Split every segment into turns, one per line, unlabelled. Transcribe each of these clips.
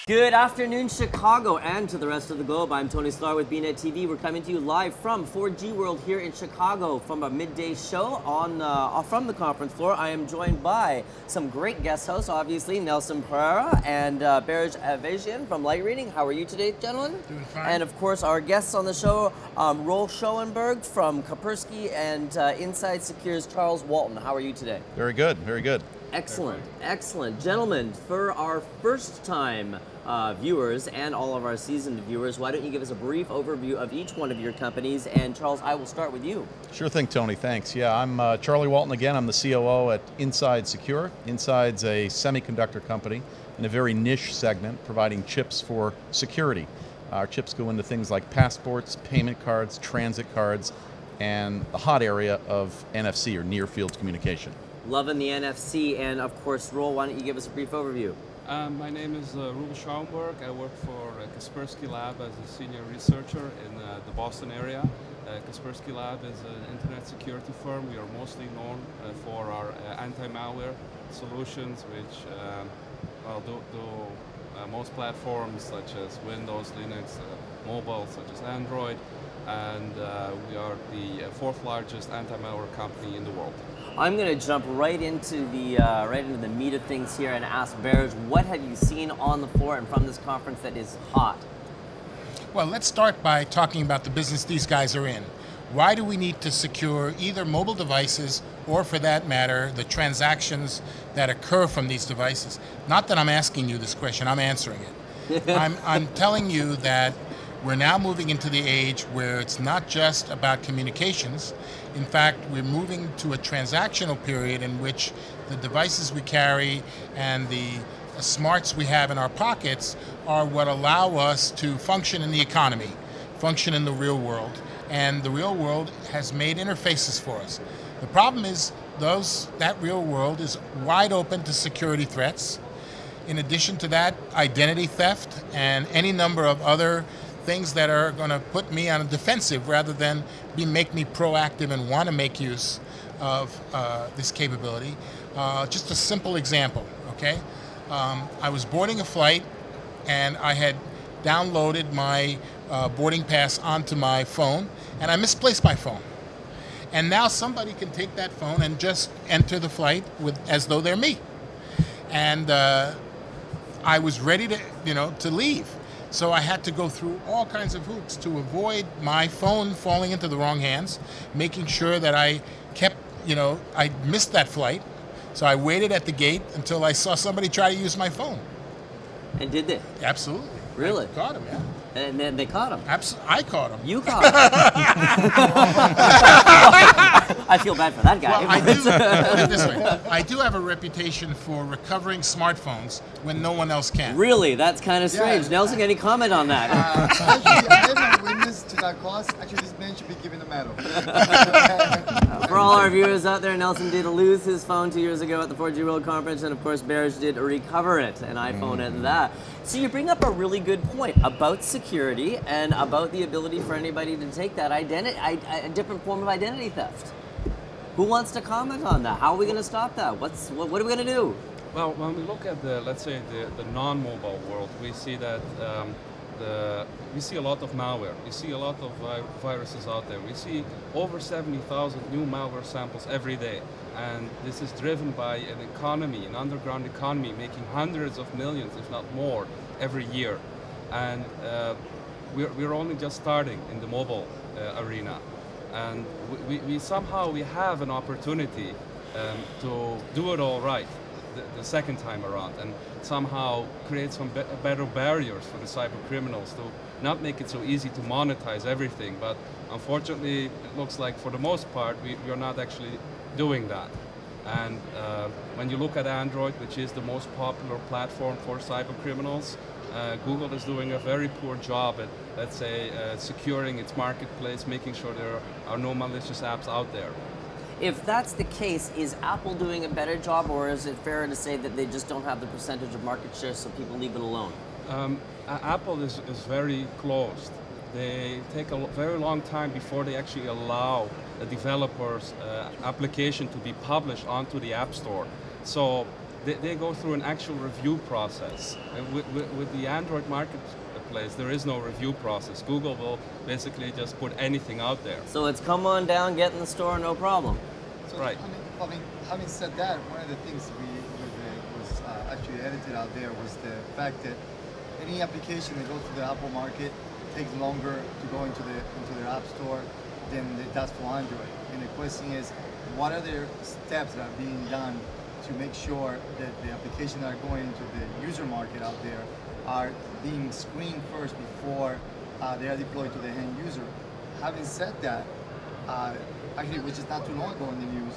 Good afternoon, Chicago, and to the rest of the globe. I'm Tony Sklar with bnetTV. We're coming to you live from 4G World here in Chicago from a midday show from the conference floor. I am joined by some great guest hosts, obviously, Nelson Pereira and Berge Ayvazian from Light Reading. How are you today, gentlemen?
Doing fine.
And of course, our guests on the show, Roel Schouwemberg from Kaspersky and Inside Secure's Charles Walton. How are you today?
Very good, very good.
Excellent, excellent. Gentlemen, for our first time viewers and all of our seasoned viewers, why don't you give us a brief overview of each one of your companies? And Charles, I will start with you.
Sure thing, Tony, thanks. Yeah, I'm Charlie Walton again. I'm the COO at Inside Secure. Inside's a semiconductor company in a very niche segment, providing chips for security. Our chips go into things like passports, payment cards, transit cards, and the hot area of NFC, or near field communication.
Loving the NFC, and of course, Roel, why don't you give us a brief overview?
My name is Roel Schouwemberg. I work for Kaspersky Lab as a senior researcher in the Boston area. Kaspersky Lab is an internet security firm. We are mostly known for our anti-malware solutions, which do most platforms such as Windows, Linux, mobile such as Android, and we are the fourth largest anti-malware company in the world.
I'm going to jump right into the meat of things here and ask Berge, what have you seen on the floor and from this conference that is hot?
Well, let's start by talking about the business these guys are in. Why do we need to secure either mobile devices or, for that matter, the transactions that occur from these devices? Not that I'm asking you this question, I'm answering it. I'm telling you that we're now moving into the age where it's not just about communications. In fact, we're moving to a transactional period in which the devices we carry and the smarts we have in our pockets are what allow us to function in the economy, function in the real world. And the real world has made interfaces for us. The problem is that real world is wide open to security threats. In addition to that, identity theft and any number of other things that are going to put me on a defensive rather than make me proactive and want to make use of this capability. Just a simple example, okay? I was boarding a flight and I had downloaded my boarding pass onto my phone and I misplaced my phone. And now somebody can take that phone and just enter the flight as though they're me. And I was ready to leave. So I had to go through all kinds of hoops to avoid my phone falling into the wrong hands, making sure that I kept, I missed that flight. So I waited at the gate until I saw somebody try to use my phone.
And did they?
Absolutely.
Really?
I caught him, yeah.
And then they caught him?
I caught him.
You caught him. I feel bad for that guy.
Well, put it this way. I do have a reputation for recovering smartphones when no one else can.
Really? That's kind of strange. Yeah. Nelson, any comment on that?
Actually, I am a witness to that cause. Actually, this man should be given a medal.
For all our viewers out there, Nelson did lose his phone 2 years ago at the 4G World Conference, and of course, Berge did recover it, an iPhone at that. So you bring up a really good point about security and about the ability for anybody to take that a different form of identity theft. Who wants to comment on that? How are we going to stop that? What are we going to do?
Well, when we look at let's say the non-mobile world, we see that we see a lot of malware. We see a lot of viruses out there. We see over 70,000 new malware samples every day. And this is driven by an economy, an underground economy, making hundreds of millions, if not more, every year. And we're only just starting in the mobile arena. And we somehow have an opportunity to do it all right the second time around, and somehow create some better barriers for the cyber criminals to not make it so easy to monetize everything. But unfortunately, it looks like for the most part, we're not actually doing that. And when you look at Android, which is the most popular platform for cyber criminals, Google is doing a very poor job at, let's say, securing its marketplace, making sure there are no malicious apps out there.
If that's the case, is Apple doing a better job, or is it fair to say that they just don't have the percentage of market share so people leave it alone?
Apple is very closed. they take a very long time before they actually allow a developer's application to be published onto the App Store. So they go through an actual review process. And with the Android marketplace, there is no review process. Google will basically just put anything out there.
So it's come on down, get in the store, no problem.
So,
Right.
I mean, having said that, one of the things was actually edited out there was the fact that any application that goes to the Apple market takes longer to go into their App Store than it does for Android. And the question is, what are the steps that are being done to make sure that the applications that are going into the user market out there are being screened first before they are deployed to the end user? Having said that, actually, which is not too long ago in the news,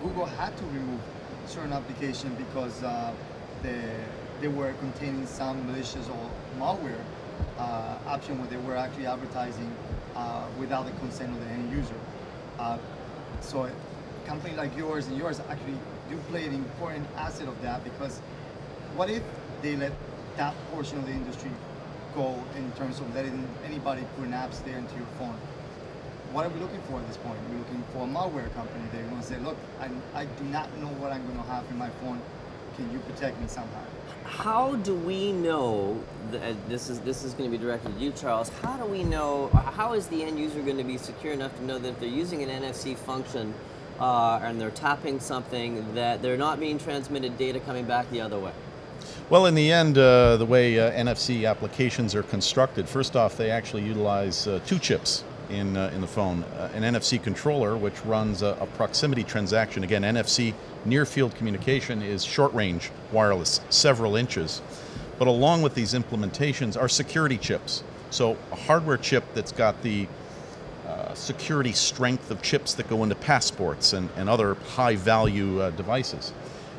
Google had to remove certain applications because they were containing some malicious or malware option where they were actually advertising without the consent of the end user. So a company like yours and yours actually do play an important asset of that, because what if they let that portion of the industry go in terms of letting anybody put an apps there into your phone? What are we looking for at this point? We're looking for a malware company. They're going to say, look, I do not know what I'm going to have in my phone. Can you protect me somehow?
How do we know that this is going to be directed at you, Charles? How do we know? How is the end user going to be secure enough to know that if they're using an NFC function and they're tapping something, that they're not being transmitted data coming back the other way?
Well, in the end, the way NFC applications are constructed, first off, they actually utilize two chips in the phone. An NFC controller, which runs a proximity transaction. Again, NFC near-field communication is short-range wireless, several inches. But along with these implementations are security chips. So a hardware chip that's got the security strength of chips that go into passports and other high-value devices.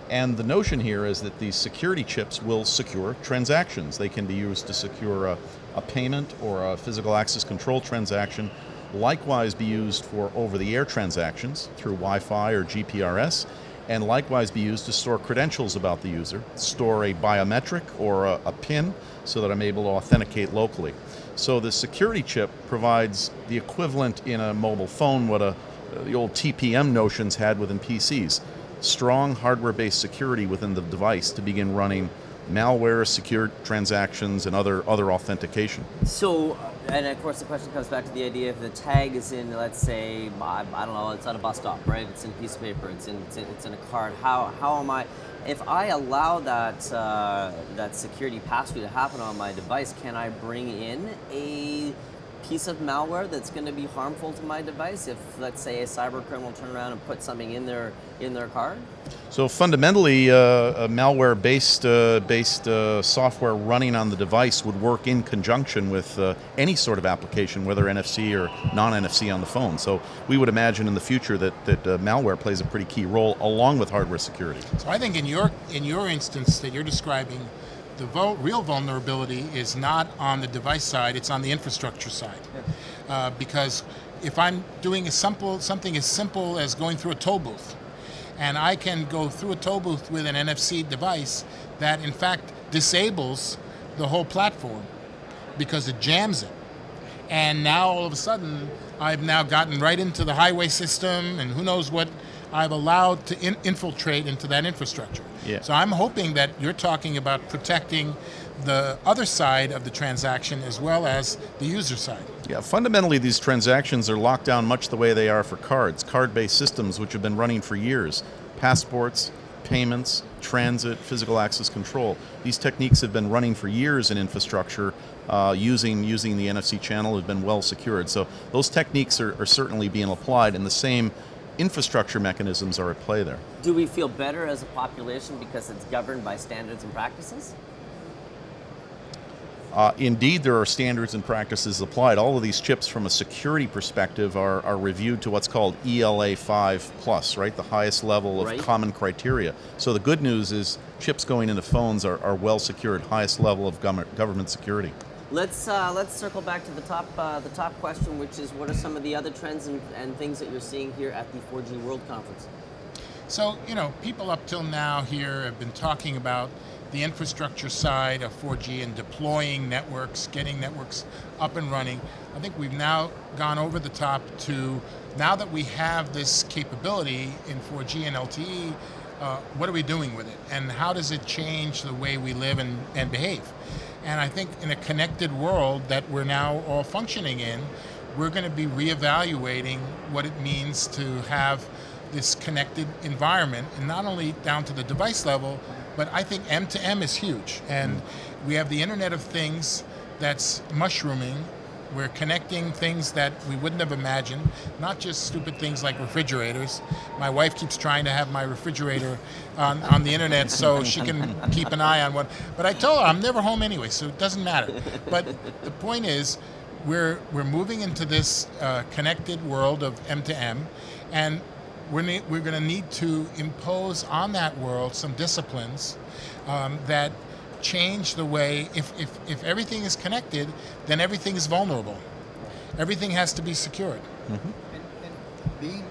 And the notion here is that these security chips will secure transactions. They can be used to secure a payment or a physical access control transaction, likewise be used for over-the-air transactions through Wi-Fi or GPRS, and likewise be used to store credentials about the user, store a biometric or a PIN so that I'm able to authenticate locally. So the security chip provides the equivalent in a mobile phone what the old TPM notions had within PCs. Strong hardware-based security within the device to begin running malware, secure transactions, and other authentication. So,
and of course the question comes back to the idea if the tag is in, let's say, I don't know, it's on a bus stop, right? It's in a piece of paper, it's in a card. How am I, if I allow that that security pass-through to happen on my device, can I bring in a piece of malware that's going to be harmful to my device if, let's say, a cyber criminal turn around and put something in their card?
So fundamentally, a malware-based software running on the device would work in conjunction with any sort of application, whether NFC or non-NFC on the phone. So we would imagine in the future that malware plays a pretty key role along with hardware security.
So I think in your instance that you're describing, the real vulnerability is not on the device side, it's on the infrastructure side. Because if I'm doing something as simple as going through a toll booth, and I can go through a toll booth with an NFC device that in fact disables the whole platform because it jams it. And now all of a sudden, I've now gotten right into the highway system, and who knows what I've allowed to infiltrate into that infrastructure.
Yeah.
So I'm hoping that you're talking about protecting the other side of the transaction as well as the user side.
Yeah, fundamentally these transactions are locked down much the way they are for cards, card-based systems which have been running for years. Passports, payments, transit, physical access control. These techniques have been running for years in infrastructure using the NFC channel, have been well secured. So those techniques are certainly being applied, and the same infrastructure mechanisms are at play there.
Do we feel better as a population because it's governed by standards and practices?
Indeed, there are standards and practices applied. All of these chips from a security perspective are reviewed to what's called ELA 5+, right? The highest level of common criteria. So the good news is chips going into phones are well secured, highest level of government security.
Let's circle back to the top question, which is what are some of the other trends and things that you're seeing here at the 4G World Conference?
So, you know, people up till now here have been talking about the infrastructure side of 4G and deploying networks, getting networks up and running. I think we've now gone over the top to, now that we have this capability in 4G and LTE, what are we doing with it? And how does it change the way we live and behave? And I think in a connected world that we're now all functioning in, we're going to be reevaluating what it means to have this connected environment, and not only down to the device level, but I think M2M is huge. And we have the Internet of Things that's mushrooming. We're connecting things that we wouldn't have imagined, not just stupid things like refrigerators. My wife keeps trying to have my refrigerator on the internet so she can keep an eye on what, but I told her I'm never home anyway, so it doesn't matter. But the point is, we're moving into this connected world of M2M, and we're going to need to impose on that world some disciplines that change the way, if everything is connected, then everything is vulnerable. Everything has to be secured.
And being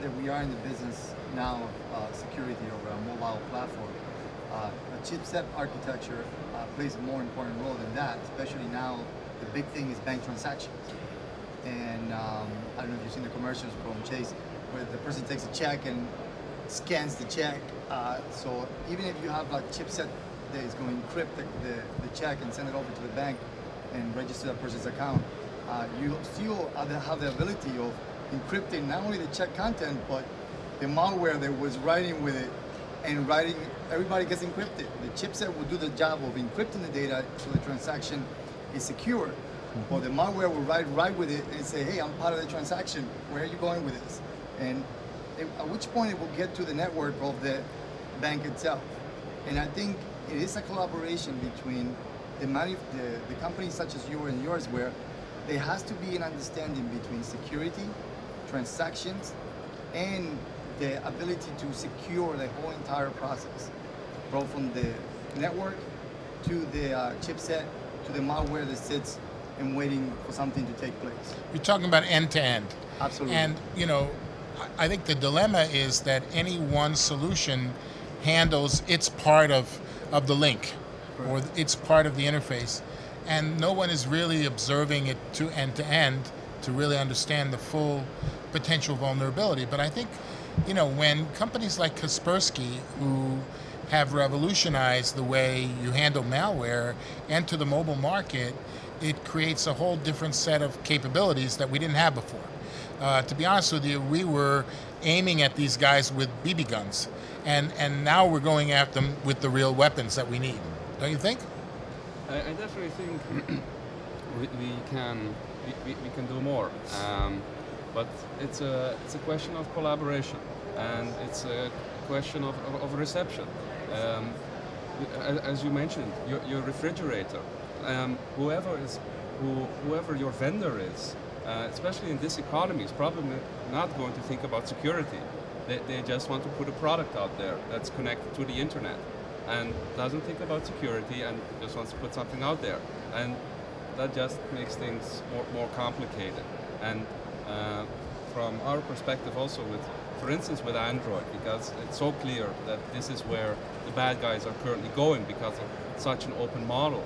that we are in the business now of security over a mobile platform, a chipset architecture plays a more important role than that, especially now the big thing is bank transactions. And I don't know if you've seen the commercials from Chase, where the person takes a check and scans the check. So even if you have a chipset that is going to encrypt the check and send it over to the bank and register that person's account, you still have the ability of encrypting not only the check content, but the malware that was writing with it, and everybody gets encrypted. The chipset will do the job of encrypting the data so the transaction is secure. Or the malware will write with it and say, hey, I'm part of the transaction, where are you going with this? And at which point it will get to the network of the bank itself. And I think it is a collaboration between the companies such as yours and yours, where there has to be an understanding between security, transactions, and the ability to secure the whole entire process, both from the network to the chipset to the malware that sits and waiting for something to take place.
You're talking about end-to-end.
Absolutely.
And, you know, I think the dilemma is that any one solution handles its part of the link, or its part of the interface, and no one is really observing it to end to really understand the full potential vulnerability. But I think, you know, when companies like Kaspersky, who have revolutionized the way you handle malware, enter the mobile market, it creates a whole different set of capabilities that we didn't have before. To be honest with you, we were aiming at these guys with BB guns, and now we're going after them with the real weapons that we need. Don't you think?
I definitely think we can do more, but it's a question of collaboration, and it's a question of reception. As you mentioned, your refrigerator, whoever your vendor is, especially in this economy, is probably not going to think about security. They just want to put a product out there that's connected to the internet and doesn't think about security and just wants to put something out there. And that just makes things more complicated. And from our perspective also, for instance with Android, because it's so clear that this is where the bad guys are currently going because of such an open model.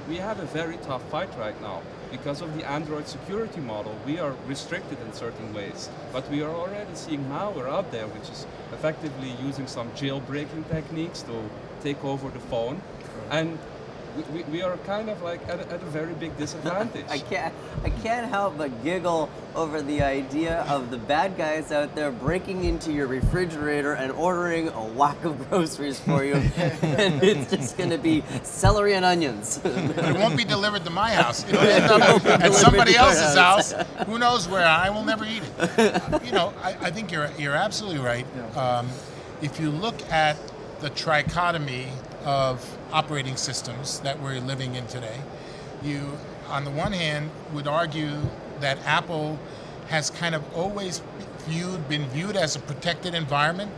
We have a very tough fight right now. Because of the Android security model, we are restricted in certain ways, but we are already seeing malware out there which is effectively using some jailbreaking techniques to take over the phone, and we are kind of like at a very big disadvantage.
I can't help but giggle over the idea of the bad guys out there breaking into your refrigerator and ordering a whack of groceries for you, and it's just going to be celery and onions.
But it won't be delivered to my house. It'll end up at somebody else's house. Who knows where? I will never eat it. You know, I think you're absolutely right. If you look at the trichotomy of operating systems that we're living in today, you, on the one hand, would argue that Apple has kind of always been viewed as a protected environment.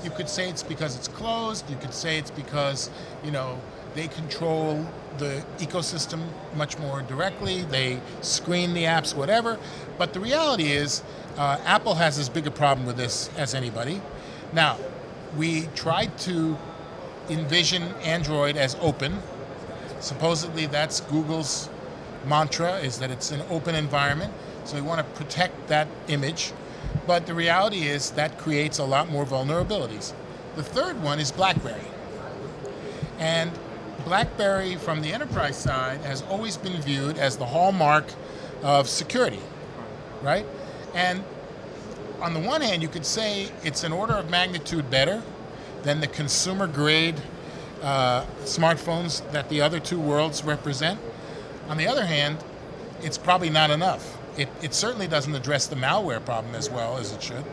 You could say it's because it's closed. You could say it's because, you know, they control the ecosystem much more directly. They screen the apps, whatever. But the reality is, Apple has as big a problem with this as anybody. Now, we tried to envision Android as open. Supposedly that's Google's mantra, is that it's an open environment. So we want to protect that image. But the reality is that creates a lot more vulnerabilities. The third one is BlackBerry. And BlackBerry from the enterprise side has always been viewed as the hallmark of security, right? And on the one hand, you could say it's an order of magnitude better than the consumer grade smartphones that the other two worlds represent. On the other hand, it's probably not enough. It certainly doesn't address the malware problem as well as it should.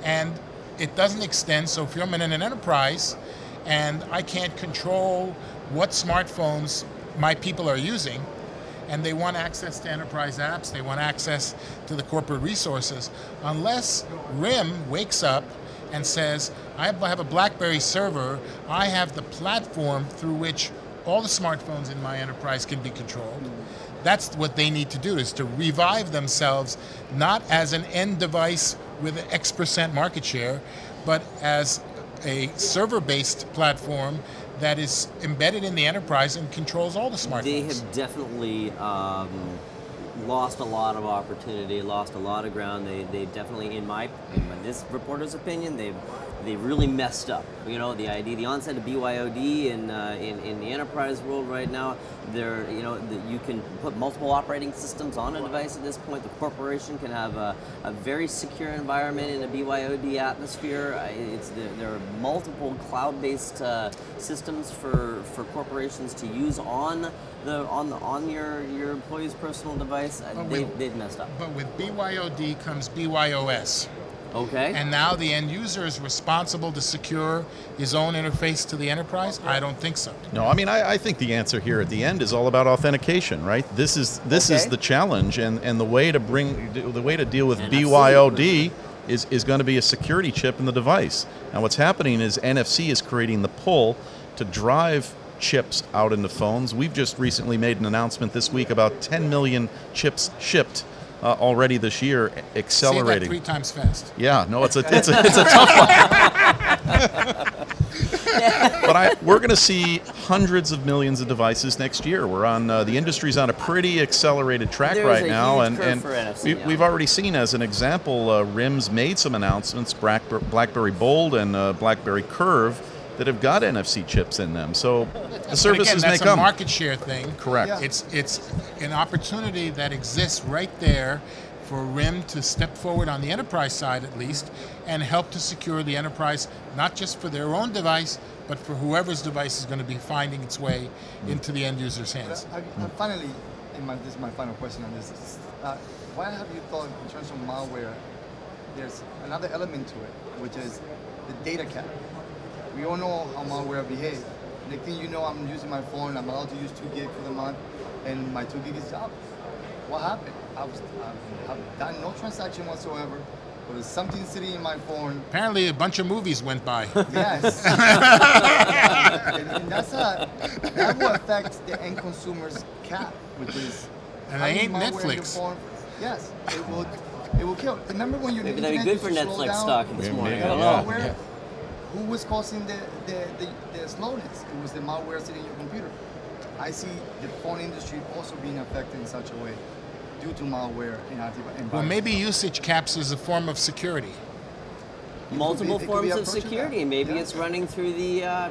And it doesn't extend, so if I'm in an enterprise and I can't control what smartphones my people are using, and they want access to enterprise apps, they want access to the corporate resources, unless RIM wakes up and says, I have a BlackBerry server, I have the platform through which all the smartphones in my enterprise can be controlled. That's what they need to do, is to revive themselves, not as an end device with an X% market share, but as a server-based platform that is embedded in the enterprise and controls all the smartphones.
They have definitely lost a lot of opportunity, lost a lot of ground. They definitely, in this reporter's opinion, they really messed up. You know, the onset of BYOD in the enterprise world right now. You can put multiple operating systems on a device at this point. The corporation can have a very secure environment in a BYOD atmosphere. There are multiple cloud-based systems for corporations to use on your employee's personal device. They've messed up.
But with BYOD comes BYOS.
Okay.
And now the end user is responsible to secure his own interface to the enterprise? I don't think so.
No, I mean, I think the answer here at the end is all about authentication, right? This is the challenge, and the way to deal with NFC. BYOD is going to be a security chip in the device. And what's happening is NFC is creating the pull to drive chips out into phones. We've just recently made an announcement this week about 10 million chips shipped already this year, accelerating.
Say that 3 times fast.
Yeah, no, it's a tough one. But we're going to see hundreds of millions of devices next year. We're on the industry's on a pretty accelerated track right now, and we've already seen, as an example, RIM's made some announcements, BlackBerry Bold and BlackBerry Curve, that have got NFC chips in them. So the services may come.
That's a market share thing.
Correct.
Yeah. It's an opportunity that exists right there for RIM to step forward on the enterprise side at least and help to secure the enterprise, not just for their own device, but for whoever's device is going to be finding its way into the end user's hands.
Finally, this is my final question on this. Why have you thought in terms of malware, there's another element to it, which is the data cap? We all know how malware behaves. Next thing you know, I'm using my phone, I'm allowed to use 2 gig for the month, and my 2 gig is up. What happened? I've done no transaction whatsoever. There was something sitting in my phone.
Apparently a bunch of movies went by.
Yes. and that will affect the end consumer's cap, which is...
And they ain't Netflix.
Yes, it will kill. Remember when you...
Maybe that'd be good for Netflix stock this morning.
Who was causing the slowness? It was the malware sitting in your computer. I see the phone industry also being affected in such a way due to malware and antivirus.
Well, maybe usage caps is a form of security.
Multiple forms of security. Maybe it's running through your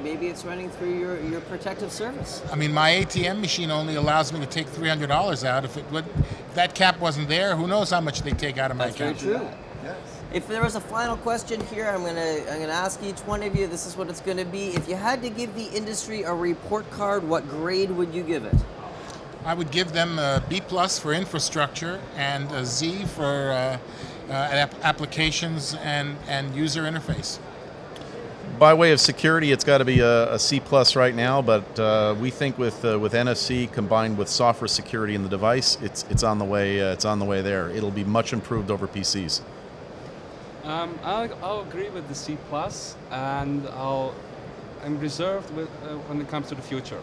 protective service.
I mean, my ATM machine only allows me to take $300 out. If that cap wasn't there, who knows how much they take out of my account?
That's very true.
Yes.
If there was a final question here, I'm gonna ask each one of you. This is what it's gonna be. If you had to give the industry a report card, what grade would you give it?
I would give them a B+ for infrastructure and a Z for applications and user interface.
By way of security, it's got to be a C+ right now, but we think with NFC combined with software security in the device, it's on the way. It's on the way there. It'll be much improved over PCs.
I'll agree with the C+, and I'm reserved with, when it comes to the future.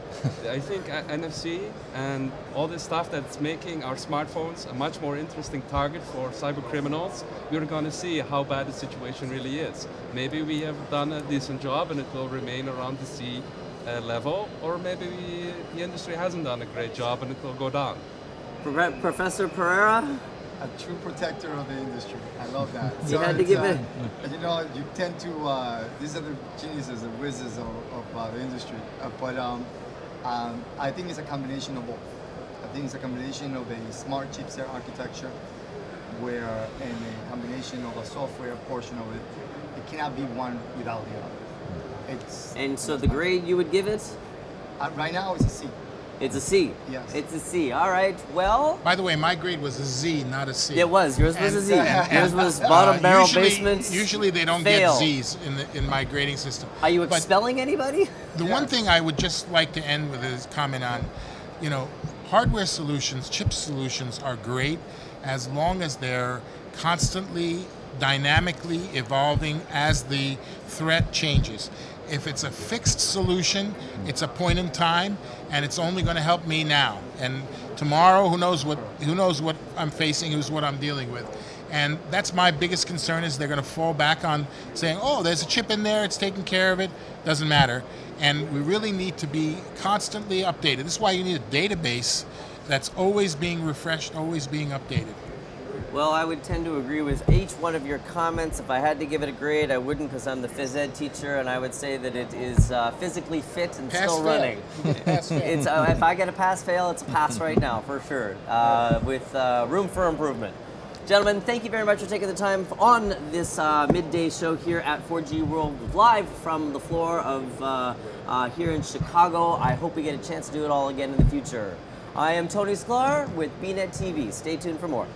I think NFC and all this stuff that's making our smartphones a much more interesting target for cyber criminals. We're going to see how bad the situation really is. Maybe we have done a decent job and it will remain around the C level, or maybe the industry hasn't done a great job and it will go down.
Professor Pereira?
A true protector of the industry. I love that.
You had to give it.
You know, you tend to, these are the geniuses, the wizards of the industry. I think it's a combination of both. I think it's a combination of a smart chipset architecture and a combination of a software portion of it. It cannot be one without the other.
And so the grade you would give it?
Right now it's a C.
It's a C.
Yes.
It's a C. All right. Well.
By the way, my grade was a Z, not a C.
It was. Yours was a Z. Yours was bottom barrel basement.
Usually they don't
fail.
get Zs in my grading system.
Are you expelling anybody?
The one thing I would just like to end with is comment on, you know, hardware solutions, chip solutions are great as long as they're constantly, dynamically evolving as the threat changes. If it's a fixed solution, it's a point in time, and it's only going to help me now. And tomorrow, who knows what I'm facing, who's what I'm dealing with. And that's my biggest concern, is they're going to fall back on saying, oh, there's a chip in there, it's taking care of it, doesn't matter. And we really need to be constantly updated. This is why you need a database that's always being refreshed, always being updated.
Well, I would tend to agree with each one of your comments. If I had to give it a grade, I wouldn't, because I'm the phys ed teacher, and I would say that it is physically fit and still running. It's if I get a pass-fail, it's a pass right now, for sure, with room for improvement. Gentlemen, thank you very much for taking the time on this midday show here at 4G World, live from the floor of here in Chicago. I hope we get a chance to do it all again in the future. I am Tony Sklar with bnetTV. Stay tuned for more.